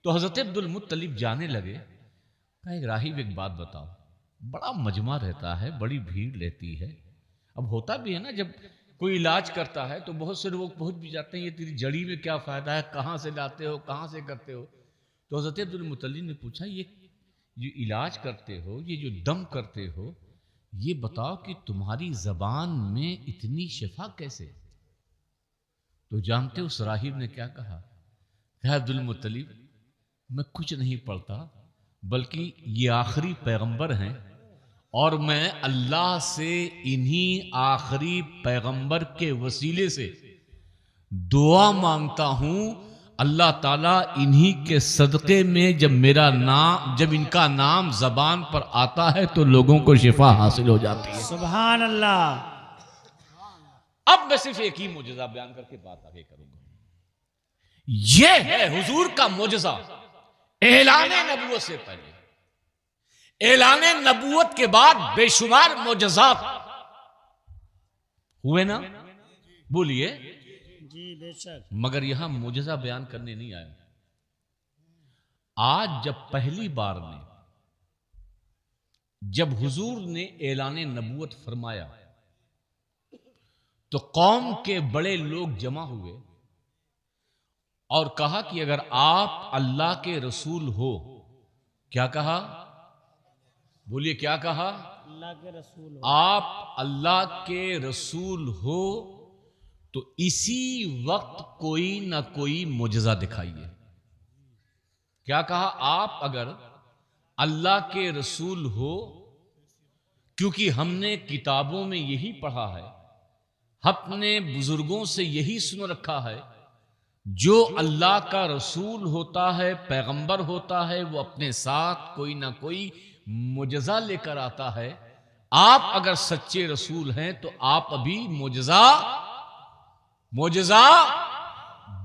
تو حضرت عبد المطلب جانے لگے، کہا ایک راہب ایک بات بتاؤ، بڑا مجمع رہتا ہے، بڑی بھیڑ رہتی ہے، اب ہوتا بھی ہے نا جب کوئی علاج کرتا ہے تو بہت سے لوگ پہنچ بھی جاتے ہیں، یہ تیری جڑی میں کیا فائدہ ہے، کہاں سے لاتے ہو، کہاں سے کرتے ہو؟ تو حضرت عبد المطلب نے پوچھا یہ علاج کرتے ہو، یہ جو دم کرتے ہو، یہ بتاؤ کہ تمہاری زبان میں اتنی شفا کیسے؟ تو جانتے اس راہب نے کیا کہا؟ کہ عبد المطلب میں کچھ نہیں پڑھتا، بلکہ یہ آخری پیغمبر ہیں اور میں اللہ سے انہی آخری پیغمبر کے وسیلے سے دعا مانگتا ہوں، اللہ تعالیٰ انہی کے صدقے میں جب ان کا نام زبان پر آتا ہے تو لوگوں کو شفا حاصل ہو جاتی ہے۔ سبحان اللہ۔ اب میں صرف ایک ہی معجزہ بیان کر کے بات آگے کروں گا، یہ ہے حضور کا معجزہ اعلان نبوت سے پہلے، اعلان نبوت کے بعد بے شمار معجزات ہوئے نا، بولیے، جی بے شک۔ مگر یہاں معجزہ بیان کرنے نہیں آیا۔ آج جب پہلی بار جب حضور نے اعلان نبوت فرمایا تو قوم کے بڑے لوگ جمع ہوئے اور کہا کہ اگر آپ اللہ کے رسول ہو، کیا کہا؟ بولیے کیا کہا؟ اللہ کے رسول ہو۔ آپ اللہ کے رسول ہو تو اسی وقت کوئی نہ کوئی معجزہ دکھائیے۔ کیا کہا؟ آپ اگر اللہ کے رسول ہو، کیونکہ ہم نے کتابوں میں یہی پڑھا ہے، اپنے بزرگوں سے یہی سن رکھا ہے، جو اللہ کا رسول ہوتا ہے، پیغمبر ہوتا ہے، وہ اپنے ساتھ کوئی نہ کوئی معجزہ لے کر آتا ہے۔ آپ اگر سچے رسول ہیں تو آپ ابھی معجزہ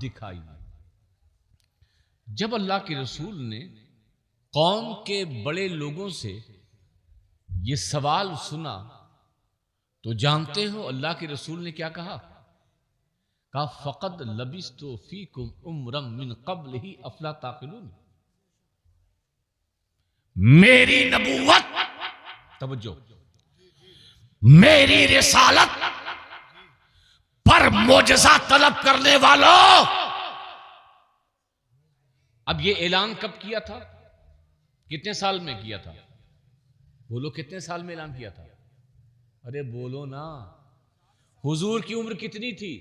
دکھائیے۔ جب اللہ کے رسول نے قوم کے بڑے لوگوں سے یہ سوال سنا تو جانتے ہو اللہ کے رسول نے کیا کہا؟ کہا فقد لبثت فیکم عمرا من قبلہ افلا تعقلون۔ میری نبوت، توجہ، میری رسالت پر معجزہ طلب کرنے والوں، اب یہ اعلان کب کیا تھا؟ کتنے سال میں کیا تھا؟ بولو کتنے سال میں اعلان کیا تھا؟ ارے بولو نا، حضور کی عمر کتنی تھی؟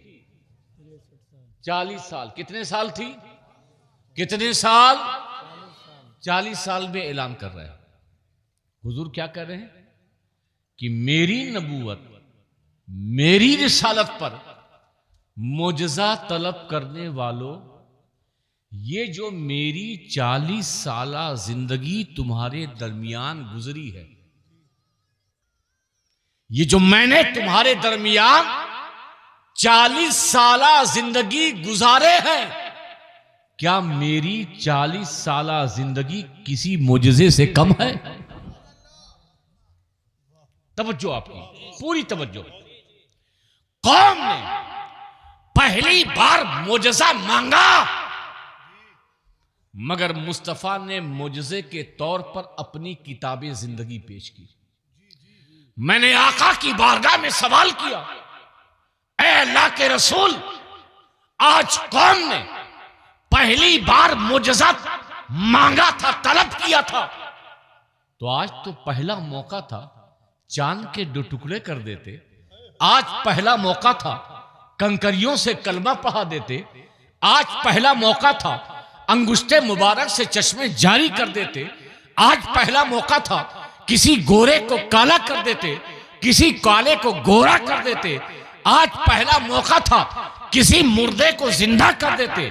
40 سال۔ کتنے سال تھی؟ کتنے سال؟ 40 سال میں اعلان کر رہے ہیں۔ حضور کیا کر رہے ہیں کہ میری نبوت، میری رسالت پر معجزہ طلب کرنے والوں، یہ جو میری 40 سالہ زندگی تمہارے درمیان گزری ہے، یہ جو میں نے تمہارے درمیان 40 سالہ زندگی گزارے ہیں، کیا میری 40 سالہ زندگی کسی معجزے سے کم ہے؟ توجہ آپ کی، پوری توجہ۔ قوم نے پہلی بار معجزہ مانگا، مگر مصطفیٰ نے معجزے کے طور پر اپنی کتاب زندگی پیش کی۔ میں نے آقا کی بارگاہ میں سوال کیا، اے اللہ کے رسول، آج قوم نے پہلی بار معجزہ مانگا تھا، طلب کیا تھا، تو آج تو پہلا موقع تھا چاند کے 2 ٹکڑے کر دیتے، آج پہلا موقع تھا کنکریوں سے کلمہ پڑھا دیتے، آج پہلا موقع تھا انگشتے مبارک سے چشمے جاری کر دیتے، آج پہلا موقع تھا کسی گورے کو کالا کر دیتے، کسی کالے کو گورا کر دیتے، آج پہلا موقع تھا کسی مردے کو زندہ کر دیتے،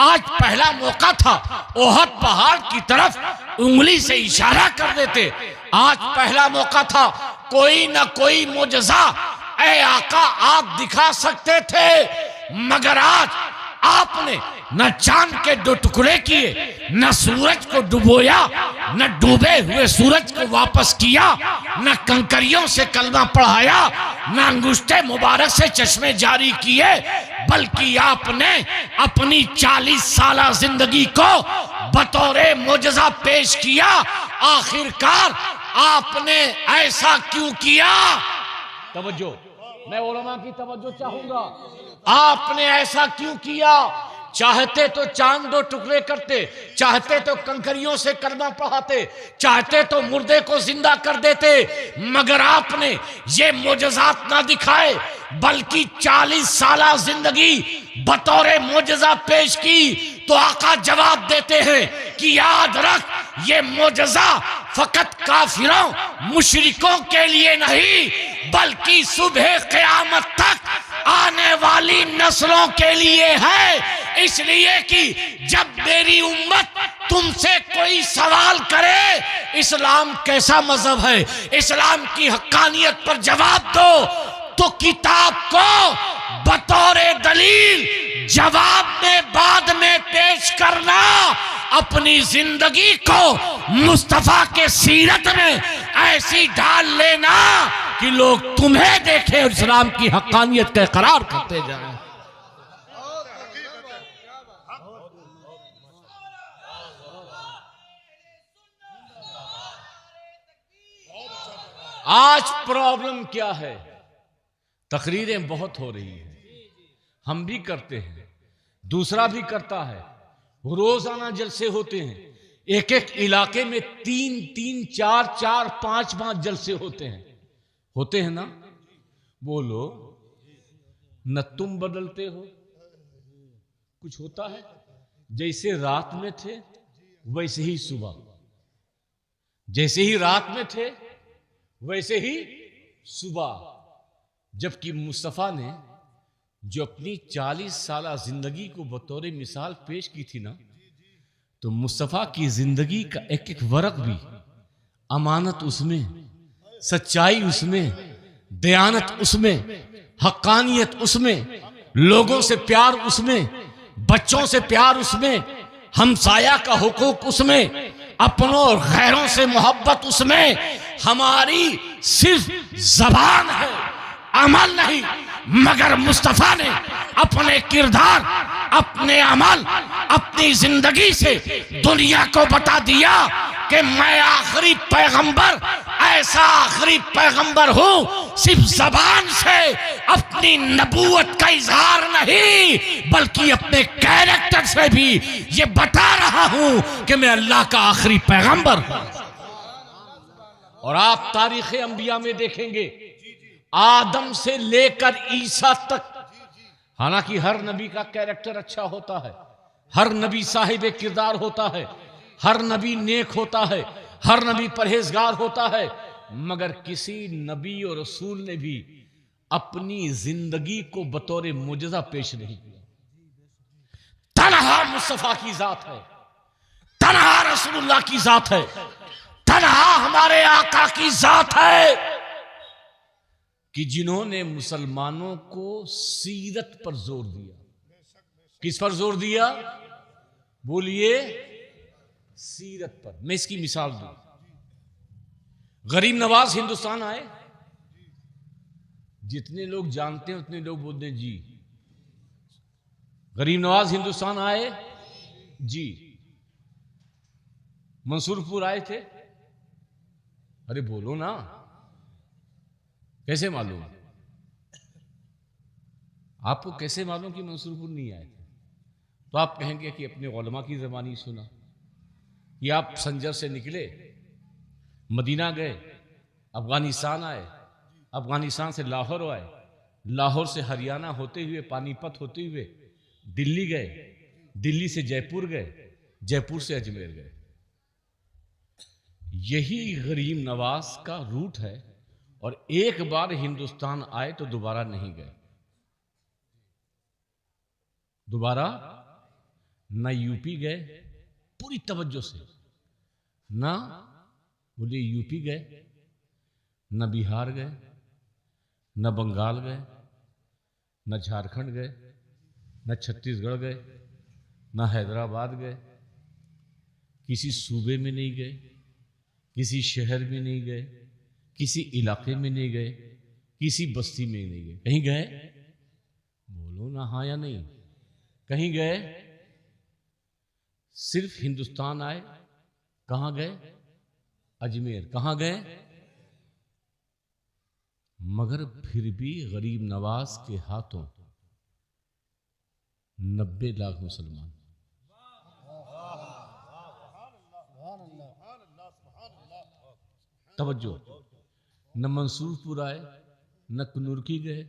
آج پہلا موقع تھا احد پہاڑ کی طرف انگلی سے اشارہ کر دیتے، آج پہلا موقع تھا کوئی نہ کوئی معجزہ اے آقا آپ دکھا سکتے تھے، مگر آج آپ نے نہ چاند کے 2 ٹکڑے کیے، نہ سورج کو ڈبویا، نہ ڈوبے ہوئے سورج کو واپس کیا، نہ کنکریوں سے کلمہ پڑھایا، نہ انگشتے مبارک سے چشمے جاری کیے، بلکہ آپ نے اپنی 40 سالہ زندگی کو بطور معجزہ پیش کیا۔ آخرکار آپ نے ایسا کیوں کیا؟ توجہ، میں علماء کی توجہ چاہوں گا۔ آپ نے ایسا کیوں کیا؟ چاہتے تو چاند 2 ٹکڑے کرتے، چاہتے تو کنکریوں سے کلمہ پڑھاتے، چاہتے تو مردے کو زندہ کر دیتے، مگر آپ نے یہ معجزات نہ دکھائے، بلکہ 40 سالہ زندگی بطور معجزہ پیش کی۔ تو آقا جواب دیتے ہیں کہ یاد رکھ، یہ معجزہ فقط کافروں مشرکوں کے لیے نہیں، بلکہ صبح قیامت تک آنے والی نسلوں کے لیے ہے۔ اس لیے کہ جب میری امت تم سے کوئی سوال کرے اسلام کیسا مذہب ہے، اسلام کی حقانیت پر جواب دو، تو کتاب کو بطور دلیل جواب میں بعد میں پیش کرنا، اپنی زندگی کو مصطفیٰ کے سیرت میں ایسی ڈال لینا کہ لوگ تمہیں دیکھیں اور اسلام کی حقانیت کا اقرار کرتے جائیں۔ آج پرابلم کیا ہے؟ تقریریں بہت ہو رہی ہیں، ہم بھی کرتے ہیں، دوسرا بھی کرتا ہے، روزانہ جلسے ہوتے ہیں، ایک ایک علاقے میں 3 4 5 جلسے ہوتے ہیں نا؟ بولو، نہ تم بدلتے ہو، کچھ ہوتا ہے؟ جیسے رات میں تھے ویسے ہی صبح، جیسے ہی رات میں تھے ویسے ہی صبح۔ جبکہ مصطفیٰ نے جو اپنی 40 سالہ زندگی کو بطور مثال پیش کی تھی نا، تو مصطفیٰ کی زندگی کا ایک ایک ورق بھی، امانت اس میں، سچائی اس میں، دیانت اس میں، حقانیت اس میں، لوگوں سے پیار اس میں، بچوں سے پیار اس میں، ہمسایہ کا حقوق اس میں، اپنوں اور غیروں سے محبت اس میں۔ ہماری صرف زبان ہے، عمل نہیں، مگر مصطفیٰ نے اپنے کردار، اپنے عمل، اپنی زندگی سے دنیا کو بتا دیا کہ میں آخری پیغمبر، ایسا آخری پیغمبر ہوں، صرف زبان سے اپنی نبوت کا اظہار نہیں، بلکہ اپنے کیریکٹر سے بھی یہ بتا رہا ہوں کہ میں اللہ کا آخری پیغمبر ہوں۔ اور آپ تاریخ انبیاء میں دیکھیں گے، آدم سے لے کر عیسیٰ تک، حالانکہ ہر نبی کا کیریکٹر اچھا ہوتا ہے، ہر نبی صاحب کردار ہوتا ہے، ہر نبی نیک ہوتا ہے، ہر نبی پرہیزگار ہوتا ہے، مگر کسی نبی اور رسول نے بھی اپنی زندگی کو بطور معجزہ پیش نہیں کیا۔ تنہا مصطفیٰ کی ذات ہے، تنہا رسول اللہ کی ذات ہے، تنہا ہمارے آقا کی ذات ہے کہ جنہوں نے مسلمانوں کو سیرت پر زور دیا۔ کس پر زور دیا؟ بولیے، سیرت پر۔ میں اس کی مثال دوں، غریب نواز ہندوستان آئے، جتنے لوگ جانتے ہیں اتنے لوگ بولتے ہیں جی۔ غریب نواز ہندوستان آئے جی۔ منصور پور آئے تھے؟ ارے بولو نا، کیسے معلوم؟ آپ کو کیسے معلوم کہ منصور پور نہیں آئے تھے؟ تو آپ کہیں گے کہ اپنے علماء کی زبانی سنا، کہ آپ سنجر سے نکلے، مدینہ گئے، افغانستان آئے، افغانستان سے لاہور آئے، لاہور سے ہریانہ ہوتے ہوئے، پانی پت ہوتے ہوئے دلی گئے، دلی سے جے پور گئے، جے پور سے اجمیر گئے۔ یہی غریب نواز کا روٹ ہے، اور ایک بار ہندوستان آئے تو دوبارہ نہیں گئے، دوبارہ نہ یو پی گئے پوری توجہ سے، نہ بولے یو پی گئے، نہ بہار گئے، نہ بنگال گئے، نہ جھارکھنڈ گئے، نہ چھتیس گڑھ گئے، نہ حیدرآباد گئے، کسی صوبے میں نہیں گئے، کسی شہر میں نہیں گئے، کسی علاقے میں نہیں گئے، کسی بستی میں نہیں گئے. کہیں گئے؟ بولو نا ہاں یا نہیں. کہیں گئے؟ صرف ہندوستان آئے. کہاں گئے؟ اجمیر. کہاں گئے؟ مگر پھر بھی غریب نواز کے ہاتھوں 90 لاکھ مسلمان. توجہ. نہ منصور پور آئے، نہ کنرکی گئے،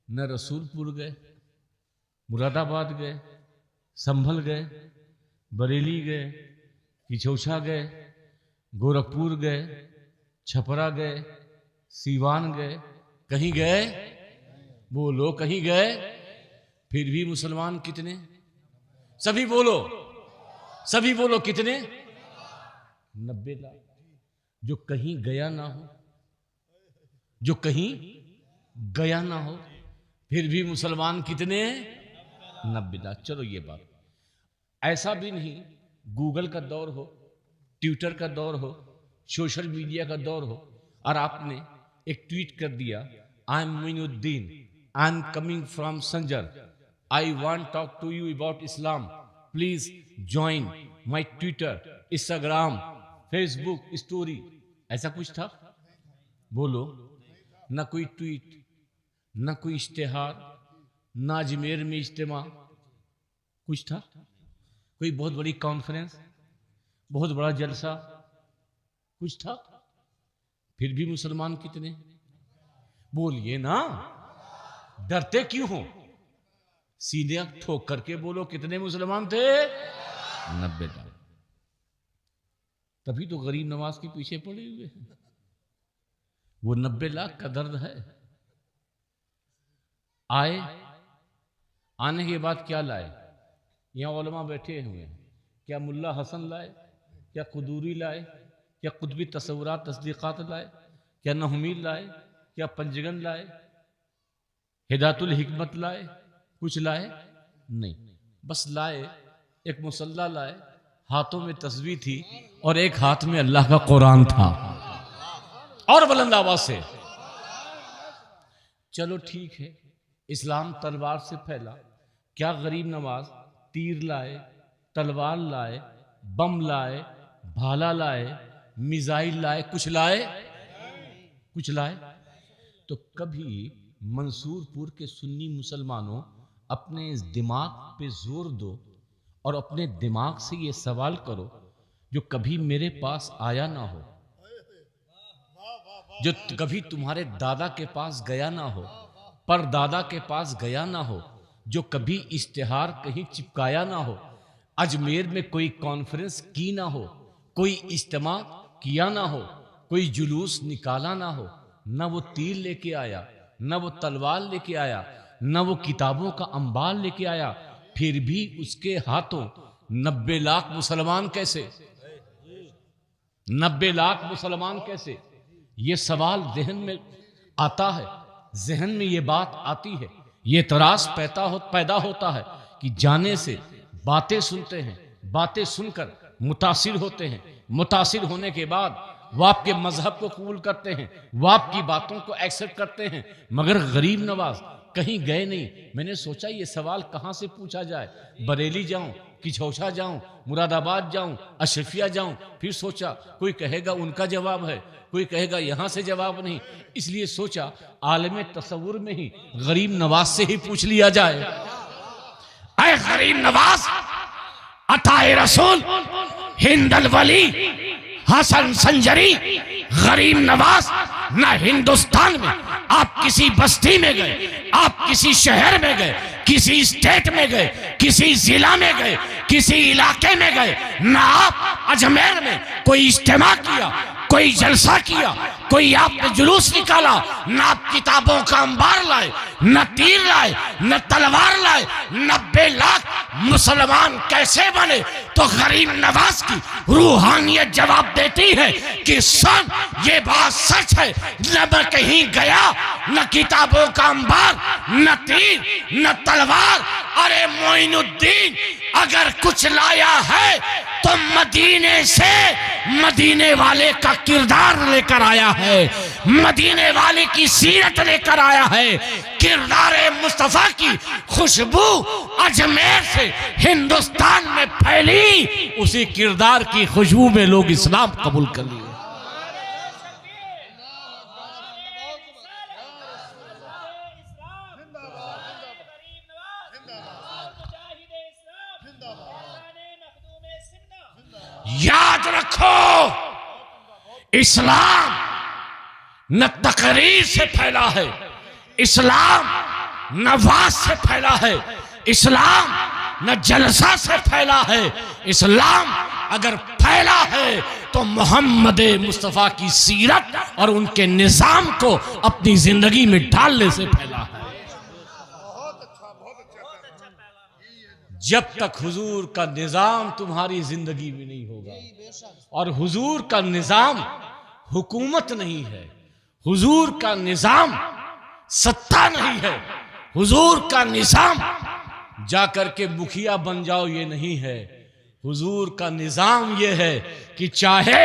نہ رسول پور گئے، مراد آباد گئے، سنبھل گئے، بریلی گئے، کچھوچا گئے، گورکھپور گئے، چھپرا گئے، سیوان گئے. کہیں گئے؟ بولو کہیں گئے؟ پھر بھی مسلمان کتنے؟ سبھی بولو، سبھی بولو کتنے؟ 90 لاکھ. جو کہیں گیا نہ ہو، جو کہیں گیا نہ ہو، پھر بھی مسلمان کتنے؟ 90 لاکھ. چلو یہ بات ایسا بھی نہیں گوگل کا دور ہو، ٹویٹر کا دور ہو، سوشل میڈیا کا دور ہو اور آپ نے ایک ٹویٹ کر دیا آئی am Moinuddin, I am coming from Sanjar, I want talk to you about Islam, please join my Twitter, Instagram, Facebook story. ایسا کچھ تھا؟ بولو. نہ کوئی ٹویٹ، نہ کوئی اشتہار، نہ اجمیر میں اجتماع. کچھ تھا؟ کوئی بہت بڑی کانفرنس، بہت بڑا جلسہ کچھ تھا؟ پھر بھی مسلمان کتنے؟ بولیے نا، ڈرتے کیوں ہو؟ سیدھے ٹھوک کر کے بولو کتنے مسلمان تھے؟ 90 لاکھ. تبھی تو غریب نواز کے پیچھے پڑے ہوئے ہیں. وہ 90 لاکھ کا درد ہے. آئے، آنے کے بعد کیا لائے؟ یہاں علماء بیٹھے ہوئے ہیں. کیا ملا حسن لائے؟ کیا قدوری لائے؟ کیا قطبی تصورات تصدیقات لائے؟ کیا نحومی لائے؟ کیا پنجگن لائے؟ ہدایت الحکمت لائے؟ کچھ لائے؟ نہیں. بس لائے ایک مصلی لائے، ہاتھوں میں تسبیح تھی اور ایک ہاتھ میں اللہ کا قرآن تھا، اور بلند آواز سے. چلو ٹھیک ہے، اسلام تلوار سے پھیلا. کیا غریب نواز تیر لائے، تلوار لائے، بم لائے، بھالا لائے، میزائل لائے؟ کچھ لائے؟ کچھ لائے؟ تو کبھی منصور پور کے سنی مسلمانوں اپنے اس دماغ پہ زور دو اور اپنے دماغ سے یہ سوال کرو جو کبھی میرے پاس آیا نہ ہو، جو کبھی تمہارے دادا کے پاس گیا نہ ہو، پر دادا کے پاس گیا نہ ہو، جو کبھی اشتہار کہیں چپکایا نہ ہو، اجمیر میں کوئی کانفرنس کی نہ ہو، کوئی اجتماع کیا نہ ہو، کوئی جلوس نکالا نہ ہو. نہ وہ تیر لے کے آیا، نہ وہ تلوار لے کے آیا، نہ وہ کتابوں کا انبار لے کے آیا. پھر بھی اس کے ہاتھوں 90 لاکھ مسلمان کیسے؟ 90 لاکھ مسلمان کیسے؟ یہ سوال ذہن میں آتا ہے، ذہن میں یہ بات آتی ہے، یہ اعتراض پیدا ہوتا ہے کہ جانے سے باتیں سنتے ہیں، باتیں سن کر متاثر ہوتے ہیں، متاثر ہونے کے بعد وہ آپ کے مذہب کو قبول کرتے ہیں، وہ آپ کی باتوں کو ایکسپٹ کرتے ہیں. مگر غریب نواز کہیں گئے نہیں. میں نے سوچا یہ سوال کہاں سے پوچھا جائے. بریلی جاؤں، کچھوچا جاؤں، مراد آباد جاؤں، اشرفیہ جاؤں. پھر سوچا کوئی کہے گا ان کا جواب ہے، کوئی کہے گا یہاں سے جواب نہیں. اس لیے سوچا عالم تصور میں ہی غریب نواز سے ہی پوچھ لیا جائے. اے غریب نواز، عطائے رسول، ہند الولی، حسن سنجری، غریب نواز، نہ ہندوستان میں آپ کسی بستی میں گئے، آپ کسی شہر میں گئے، کسی اسٹیٹ میں گئے، کسی ضلع میں گئے، کسی علاقے میں گئے، نہ آپ اجمیر میں کوئی اجتماع کیا، کوئی جلسہ کیا، کوئی آپ نے جلوس نکالا، نہ آپ کتابوں کا انبار لائے، نہ تیر لائے، نہ تلوار لائے، 90 لاکھ مسلمان کیسے بنے؟ تو غریب نواز کی روحانیت جواب دیتی ہے کہ سن یہ بات سچ ہے، نہ میں کہیں گیا، نہ کتابوں کا انبار، نہ تیر، نہ تلوار۔ ارے معین الدین اگر کچھ لایا ہے تو مدینے سے مدینے والے کا کردار لے کر آیا ہے، مدینے والے کی سیرت لے کر آیا ہے۔ کردار مصطفیٰ کی خوشبو اجمیر سے ہندوستان میں پھیلی، اسی کردار کی خوشبو میں لوگ اسلام قبول کر لیے۔ یاد رکھو، اسلام نہ تقریر سے پھیلا ہے، اسلام نہ واز سے پھیلا ہے، اسلام نہ جلسہ سے پھیلا ہے، اسلام اگر پھیلا ہے تو محمد مصطفیٰ کی سیرت اور ان کے نظام کو اپنی زندگی میں ڈالنے سے پھیلا ہے۔ جب تک حضور کا نظام تمہاری زندگی میں نہیں ہوگا، اور حضور کا نظام حکومت نہیں ہے، حضور کا نظام ستا نہیں ہے، حضور کا نظام جا کر کے مکھیا بن جاؤ یہ نہیں ہے، حضور کا نظام یہ ہے کہ چاہے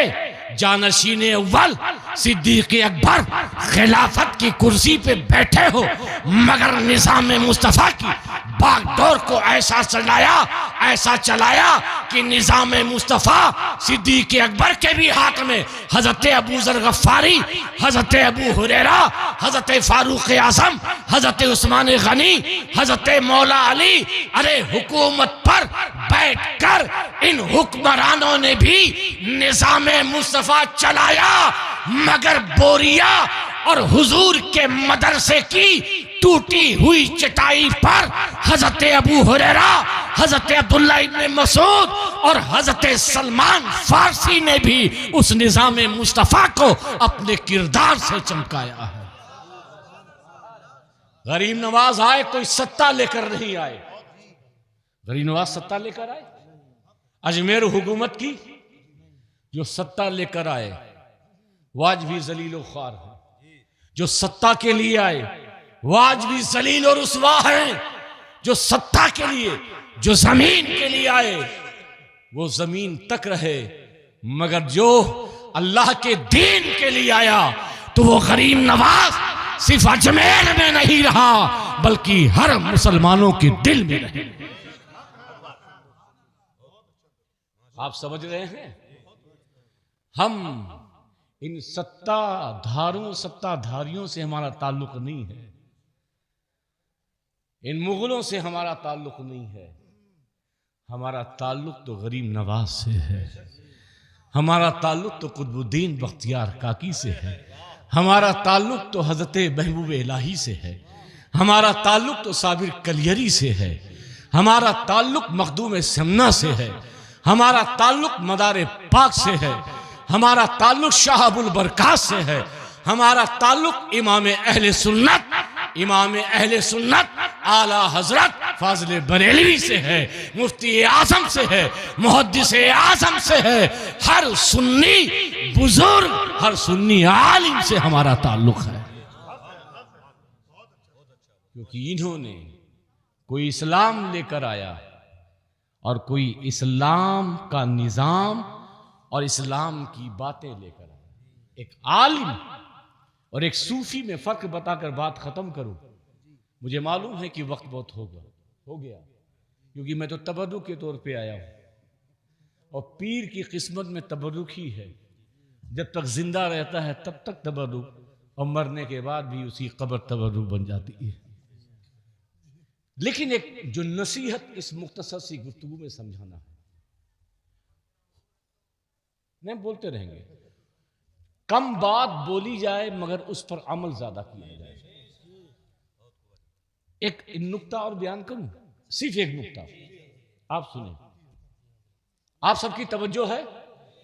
جانشین اول صدیق اکبر خلافت کی کرسی پہ بیٹھے ہو، مگر نظام مصطفیٰ کی باغ ڈور کو ایسا چلایا کہ نظام مصطفیٰ صدیق اکبر کے بھی ہاتھ میں، حضرت ابو ذر غفاری، حضرت ابو ہریرہ، حضرت فاروق اعظم، حضرت عثمان غنی، حضرت مولا علی، ارے حکومت پر بیٹھ کر ان حکمرانوں نے بھی نظام مصطفیٰ چلایا، مگر بوریا اور حضور کے مدرسے کی ٹوٹی ہوئی چٹائی پر حضرت ابو ہریرہ، حضرت عبداللہ ابن مسعود اور حضرت سلمان فارسی نے بھی اس نظام مصطفیٰ کو اپنے کردار سے چمکایا ہے۔ غریب نواز آئے کوئی ستہ لے کر نہیں آئے، غریب نواز ستہ لے کر آئے؟ اجمیر حکومت کی جو ستہ لے کر آئے وہ آج بھی ذلیل و خوار ہے، جو ستہ کے لیے آئے وہ آج بھی ذلیل و رسوا ہیں، جو ستہ کے لیے، جو زمین کے لیے آئے وہ زمین تک رہے، مگر جو اللہ کے دین کے لیے آیا تو وہ غریب نواز صرف اجمیر میں نہیں رہا بلکہ ہر مسلمانوں کے دل میں رہے۔ آپ سمجھ رہے ہیں؟ ہم ان ستہ دھاریوں سے ہمارا تعلق نہیں ہے، ان مغلوں سے ہمارا تعلق نہیں ہے، ہمارا تعلق تو غریب نواز سے ہے، ہمارا تعلق تو قطب الدین بختیار کاکی سے ہے، ہمارا تعلق تو حضرت محبوب الہی سے ہے، ہمارا تعلق تو صابر کلیری سے ہے، ہمارا تعلق مخدوم سمنہ سے ہے، ہمارا تعلق مدار پاک سے ہے، ہمارا تعلق شہاب البرکات سے ہے، ہمارا تعلق امام اہل سنت اعلیٰ حضرت فاضل بریلوی سے ہے، مفتی اعظم سے ہے، محدث اعظم سے ہے، ہر سنی بزرگ، ہر سنی عالم سے ہمارا تعلق ہے، کیونکہ انہوں نے کوئی اسلام لے کر آیا اور کوئی اسلام کا نظام اور اسلام کی باتیں لے کر آیا۔ ایک عالم اور ایک صوفی میں فرق بتا کر بات ختم کروں، مجھے معلوم ہے کہ وقت بہت ہو گیا، کیونکہ میں تو تبرک کے طور پہ آیا ہوں، اور پیر کی قسمت میں تبرک ہی ہے، جب تک زندہ رہتا ہے تب تک تبرک، اور مرنے کے بعد بھی اسی قبر تبرک بن جاتی ہے۔ لیکن ایک جو نصیحت اس مختصر سی گفتگو میں سمجھانا ہے، نہیں بولتے رہیں گے، کم بات بولی جائے مگر اس پر عمل زیادہ کیا جائے۔ ایک نکتہ اور بیان کروں، صرف ایک نکتہ آپ سنیں، آپ سب کی توجہ ہے؟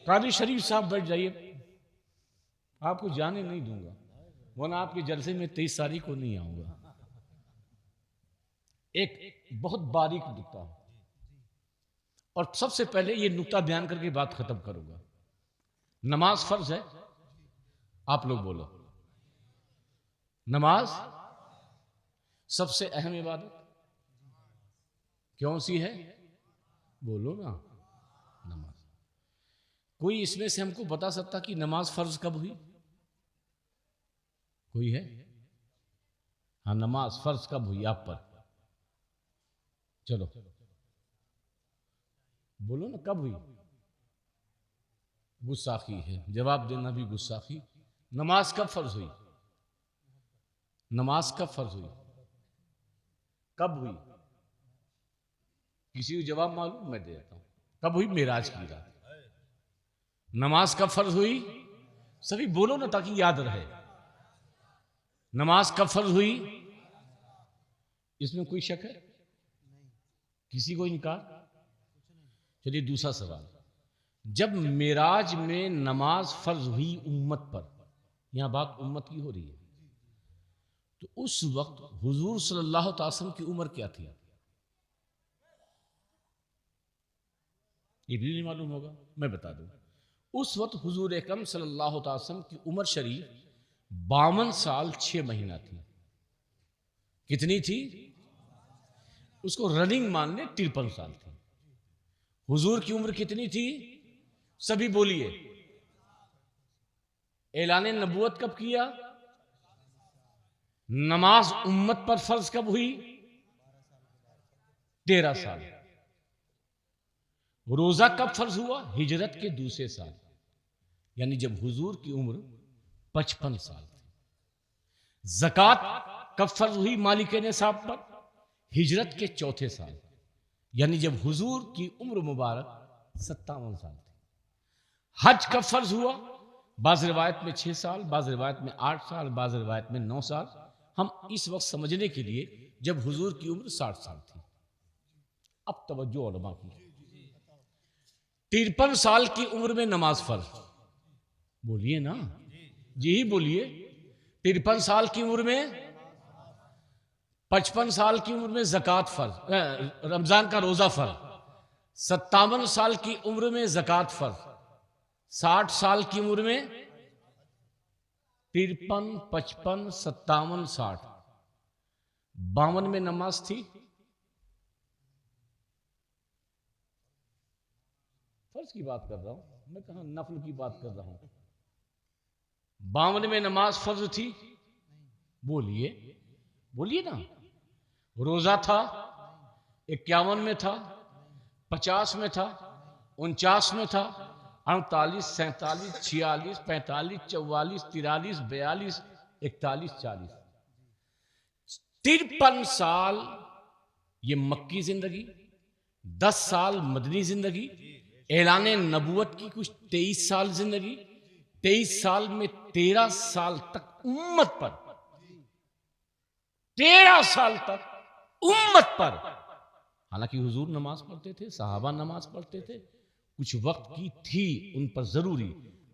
قاضی شریف صاحب بیٹھ جائیے، آپ کو جانے نہیں دوں گا، ورنہ آپ کے جلسے میں 23 تاریخ کو نہیں آؤں گا۔ ایک بہت باریک نکتہ، اور سب سے پہلے یہ نکتہ بیان کر کے بات ختم کروں گا۔ نماز فرض ہے؟ آپ لوگ بولو، نماز سب سے اہم عبادت کون سی ہے؟ بولو نا، نماز۔ کوئی اس میں سے ہم کو بتا سکتا کہ نماز فرض کب ہوئی؟ کوئی ہے؟ ہاں، نماز فرض کب ہوئی آپ پر؟ چلو بولو نا، کب ہوئی؟ گستاخی ہے، جواب دینا بھی گستاخی۔ نماز کب فرض ہوئی؟ نماز کب فرض ہوئی؟ کب ہوئی؟ کسی کو جواب معلوم؟ میں دے دیتا ہوں۔ کب ہوئی؟ معراج کی رات۔ نماز کب فرض ہوئی؟ سبھی بولو نا تاکہ یاد رہے۔ نماز کب فرض ہوئی؟ اس میں کوئی شک ہے؟ کسی کو انکار؟ چلیے دوسرا سوال، جب معراج میں نماز فرض ہوئی امت پر، یہاں بات امت کی ہو رہی ہے، تو اس وقت حضور صلی اللہ تعالی وسلم کی عمر کیا تھی؟ یہ بھی نہیں معلوم ہوگا، میں بتا دوں۔ اس وقت حضور اکرم صلی اللہ تعالی وسلم کی عمر شریف 52 سال 6 مہینہ تھی۔ کتنی تھی؟ اس کو رننگ مان لیں، 53 سال تھی۔ حضور کی عمر کتنی تھی؟ سبھی بولیے۔ اعلان نبوت کب کیا؟ نماز امت پر فرض کب ہوئی؟ 13 سال۔ روزہ کب فرض ہوا؟ ہجرت کے دوسرے سال، یعنی جب حضور کی عمر 55 سال تھی۔ زکوٰۃ کب فرض ہوئی مالک نصاب پر؟ ہجرت کے چوتھے سال، یعنی جب حضور کی عمر مبارک 57 سال تھی۔ حج کب فرض ہوا؟ بعض روایت میں 6 سال، بعض روایت میں 8 سال، بعض روایت میں 9 سال۔ ہم اس وقت سمجھنے کے لیے جب حضور کی عمر 60 سال تھی۔ اب توجہ علماء کی، 53 سال کی عمر میں نماز فرض، بولیے نا جی ہی بولیے۔ 53 سال کی عمر میں، 55 سال کی عمر میں زکوٰۃ فرض، رمضان کا روزہ فرض، 57 سال کی عمر میں زکوٰۃ فرض، 60 سال کی عمر میں 53، 55، 57، 60، 52 میں نماز تھی۔ فرض کی بات کر رہا ہوں میں، کہاں نفل کی بات کر رہا ہوں۔ 52 میں نماز فرض تھی، بولیے بولیے نا۔ روزہ تھا، 51 میں تھا، 50 میں تھا، 49 میں تھا، 38، 47، 46، 45، 44، 43، 42، 41، 40۔ 53 سال یہ مکی زندگی، 10 سال مدنی زندگی، اعلان نبوت کی کچھ 23 سال زندگی، 23 سال میں 13 سال تک امت پر، 13 سال تک امت پر، حالانکہ حضور نماز پڑھتے تھے، صحابہ نماز پڑھتے تھے، کچھ وقت کی تھی ان پر ضروری،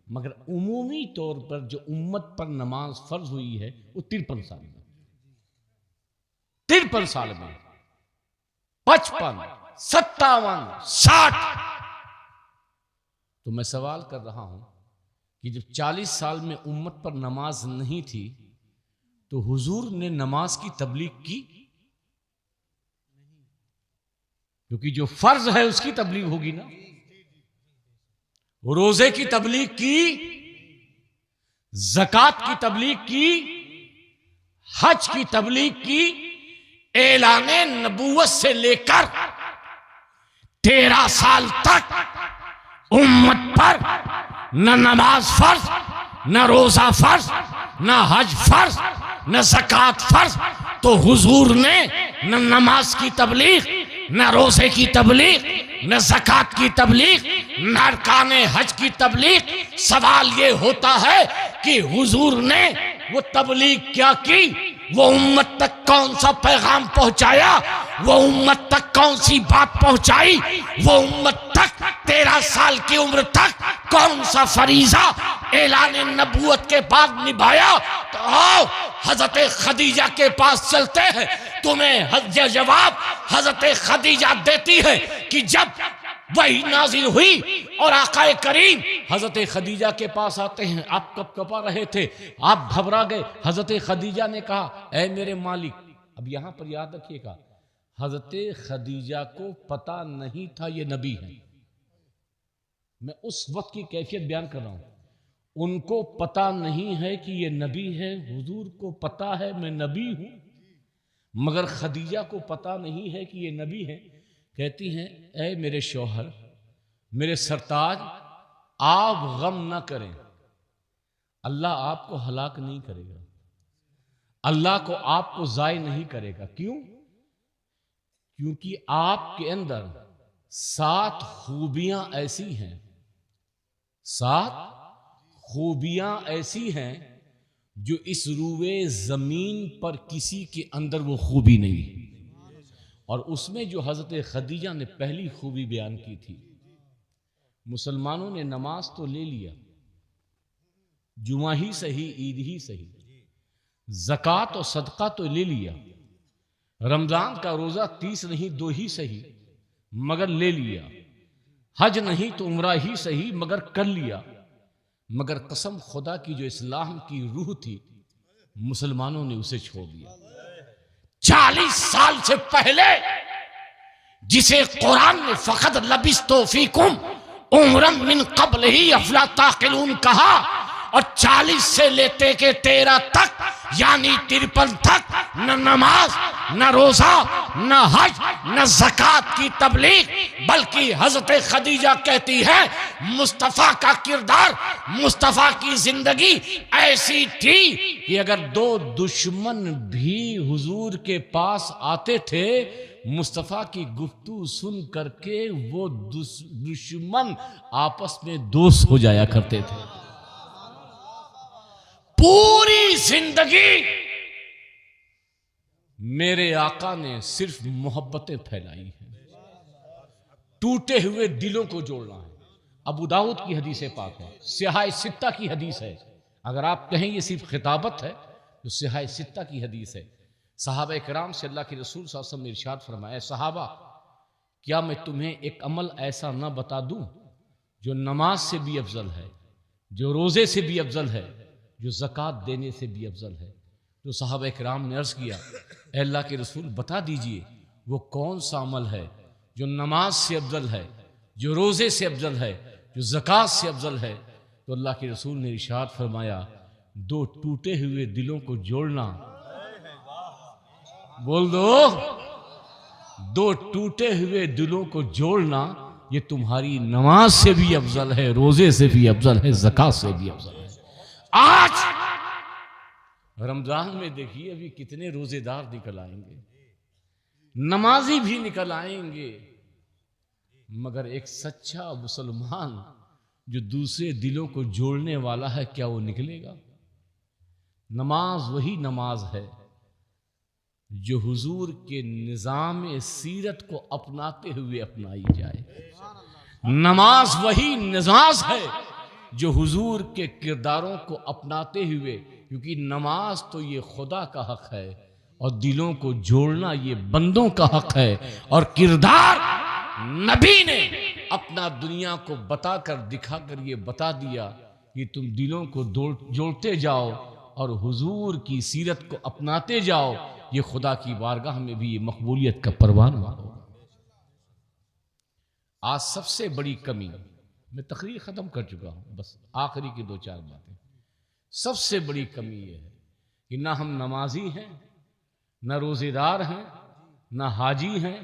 مگر عمومی طور پر جو امت پر نماز فرض ہوئی ہے وہ 53 سال میں، 53 سال میں، 55، 57، 60۔ تو میں سوال کر رہا ہوں کہ جب 40 سال میں امت پر نماز نہیں تھی تو حضور نے نماز کی تبلیغ کی؟ کیونکہ جو فرض ہے اس کی تبلیغ ہوگی نا۔ روزے کی تبلیغ کی، زکوٰۃ کی تبلیغ کی، حج کی تبلیغ کی، اعلان نبوت سے لے کر 13 سال تک امت پر نہ نماز فرض، نہ روزہ فرض، نہ حج فرض، نہ زکوٰۃ فرض۔ تو حضور نے نہ نماز کی تبلیغ، نہ روزے کی تبلیغ، نہ زکوٰۃ کی تبلیغ، نہ ارکان حج کی تبلیغ۔ سوال یہ ہوتا ہے کہ حضور نے وہ تبلیغ کیا کی؟ وہ امت تک کون سا پیغام پہنچایا؟ وہ امت تک کون سی بات پہنچائی؟ وہ امت تک 13 سال کی عمر تک کون سا فریضہ اعلان نبوت کے بعد نبھایا تو آؤ حضرت خدیجہ کے پاس چلتے ہیں. تمہیں جواب حضرت خدیجہ دیتی ہے کہ جب وحی نازل ہوئی اور آقا کریم حضرت خدیجہ کے پاس آتے ہیں. آپ کب کپا رہے تھے, آپ گھبرا گئے. حضرت خدیجہ نے کہا اے میرے مالک. اب یہاں پر یاد رکھیے گا, حضرت خدیجہ کو پتہ نہیں تھا یہ نبی ہے. میں اس وقت کی کیفیت بیان کر رہا ہوں. ان کو پتہ نہیں ہے کہ یہ نبی ہے. حضور کو پتہ ہے میں نبی ہوں, مگر خدیجہ کو پتہ نہیں ہے کہ یہ نبی ہے. کہتی ہیں اے میرے شوہر, میرے سرتاج, آپ غم نہ کریں, اللہ آپ کو ہلاک نہیں کرے گا, اللہ کو آپ کو ضائع نہیں کرے گا. کیوں؟ کیونکہ آپ کے اندر 7 خوبیاں ایسی ہیں, 7 خوبیاں ایسی ہیں جو اس روئے زمین پر کسی کے اندر وہ خوبی نہیں. اور اس میں جو حضرت خدیجہ نے پہلی خوبی بیان کی تھی, مسلمانوں نے نماز تو لے لیا, جمعہ ہی صحیح, عید ہی صحیح, زکوٰۃ و صدقہ تو لے لیا, رمضان کا روزہ 30 نہیں 2 ہی صحیح مگر لے لیا, حج نہیں تو عمرہ ہی صحیح مگر کر لیا, مگر قسم خدا کی جو اسلام کی روح تھی مسلمانوں نے اسے چھوڑ دیا. 40 سال سے پہلے جسے قرآن نے فقط لبثتم فیکم عمرا من قبل ہی افلا تعقلون کہا, اور 40 سے لیتے کے 13 تک یعنی 53 تک نہ نماز, نہ روزہ, نہ حج, نہ زکوٰۃ کی تبلیغ, بلکہ حضرت خدیجہ کہتی ہے مصطفیٰ کا کردار, مصطفیٰ کی زندگی ایسی تھی کہ اگر 2 دشمن بھی حضور کے پاس آتے تھے, مصطفیٰ کی گفتگو سن کر کے وہ دشمن آپس میں دوست ہو جایا کرتے تھے. پوری زندگی میرے آقا نے صرف محبتیں پھیلائی ہیں, ٹوٹے ہوئے دلوں کو جوڑنا ہے. ابو داؤد کی حدیث پاک ہے, سیاہ ستہ کی حدیث ہے. اگر آپ کہیں یہ صرف خطابت ہے تو سیاہ ستہ کی حدیث ہے. صحابہ کرام سے اللہ کے رسول صلی اللہ علیہ وسلم نے ارشاد فرمایا, صحابہ کیا میں تمہیں ایک عمل ایسا نہ بتا دوں جو نماز سے بھی افضل ہے, جو روزے سے بھی افضل ہے, جو زکوٰۃ دینے سے بھی افضل ہے. تو صحابہ کرام نے عرض کیا اے اللہ کے رسول بتا دیجئے وہ کون سا عمل ہے جو نماز سے افضل ہے, جو روزے سے افضل ہے, جو زکوٰۃ سے افضل ہے. تو اللہ کے رسول نے ارشاد فرمایا 2 ٹوٹے ہوئے دلوں کو جوڑنا. بول دو, 2 ٹوٹے ہوئے دلوں کو جوڑنا یہ تمہاری نماز سے بھی افضل ہے, روزے سے بھی افضل ہے, زکوٰۃ سے بھی افضل ہے. آج رمضان میں دیکھیے ابھی کتنے روزے دار نکل آئیں گے, نمازی بھی نکل آئیں گے, مگر ایک سچا مسلمان جو دوسرے دلوں کو جوڑنے والا ہے کیا وہ نکلے گا؟ نماز وہی نماز ہے جو حضور کے نظام سیرت کو اپناتے ہوئے اپنائی جائے. نماز وہی نماز ہے جو حضور کے کرداروں کو اپناتے ہوئے, کیونکہ نماز تو یہ خدا کا حق ہے اور دلوں کو جوڑنا یہ بندوں کا حق ہے, اور کردار نبی نے اپنا دنیا کو بتا کر دکھا کر یہ بتا دیا کہ تم دلوں کو جوڑتے جاؤ اور حضور کی سیرت کو اپناتے جاؤ, یہ خدا کی بارگاہ میں بھی یہ مقبولیت کا پروان ہوگا. آج سب سے بڑی کمی, میں تقریر ختم کر چکا ہوں, بس آخری کی 2-4 باتیں. سب سے بڑی کمی یہ ہے کہ نہ ہم نمازی ہیں, نہ روزے دار ہیں, نہ حاجی ہیں,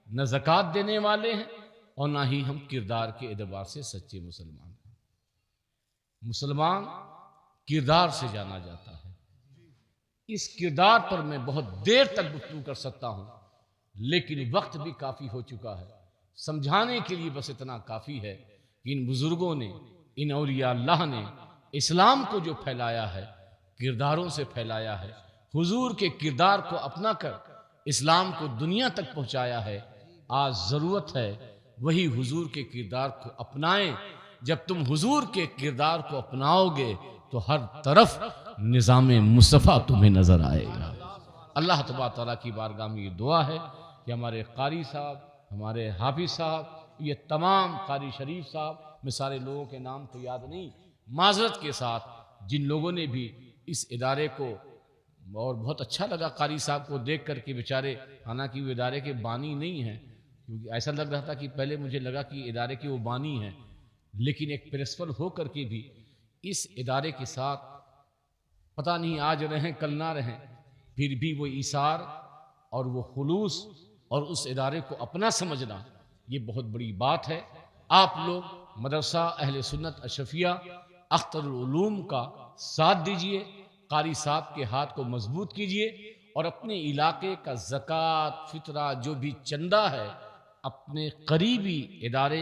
نہ زکوٰۃ دینے والے ہیں, اور نہ ہی ہم کردار کے اعتبار سے سچے مسلمان ہیں. مسلمان کردار سے جانا جاتا ہے. اس کردار پر میں بہت دیر تک گفتگو کر سکتا ہوں, لیکن وقت بھی کافی ہو چکا ہے. سمجھانے کے لیے بس اتنا کافی ہے کہ ان بزرگوں نے, ان اولیاء اللہ نے اسلام کو جو پھیلایا ہے کرداروں سے پھیلایا ہے, حضور کے کردار کو اپنا کر اسلام کو دنیا تک پہنچایا ہے. آج ضرورت ہے وہی حضور کے کردار کو اپنائیں جب تم حضور کے کردار کو اپناؤ گے تو ہر طرف نظام مصطفیٰ تمہیں نظر آئے گا۔ اللہ تبارک تعالیٰ کی بارگاہ میں یہ دعا ہے کہ ہمارے قاری صاحب، ہمارے حافظ صاحب، یہ تمام قاری شریف صاحب، میں سارے لوگوں کے نام تو یاد نہیں، معذرت کے ساتھ جن لوگوں نے بھی اس ادارے کو، اور بہت اچھا لگا قاری صاحب کو دیکھ کر کے بیچارے، حالانکہ وہ ادارے کے بانی نہیں ہیں، کیونکہ ایسا لگ رہا تھا کہ پہلے مجھے لگا کہ ادارے کے وہ بانی ہیں، لیکن ایک پرنسپل ہو کر کے بھی اس ادارے کے ساتھ پتہ نہیں آج رہیں کل نہ رہیں، پھر بھی وہ ایثار اور وہ خلوص اور اس ادارے کو اپنا سمجھنا، یہ بہت بڑی بات ہے۔ آپ لوگ مدرسہ اہل سنت اشرفیہ اختر العلوم کا ساتھ دیجئے، قاری صاحب کے ہاتھ کو مضبوط کیجئے، اور اپنے علاقے کا زکوٰۃ، فطرہ، جو بھی چندہ ہے، اپنے قریبی ادارے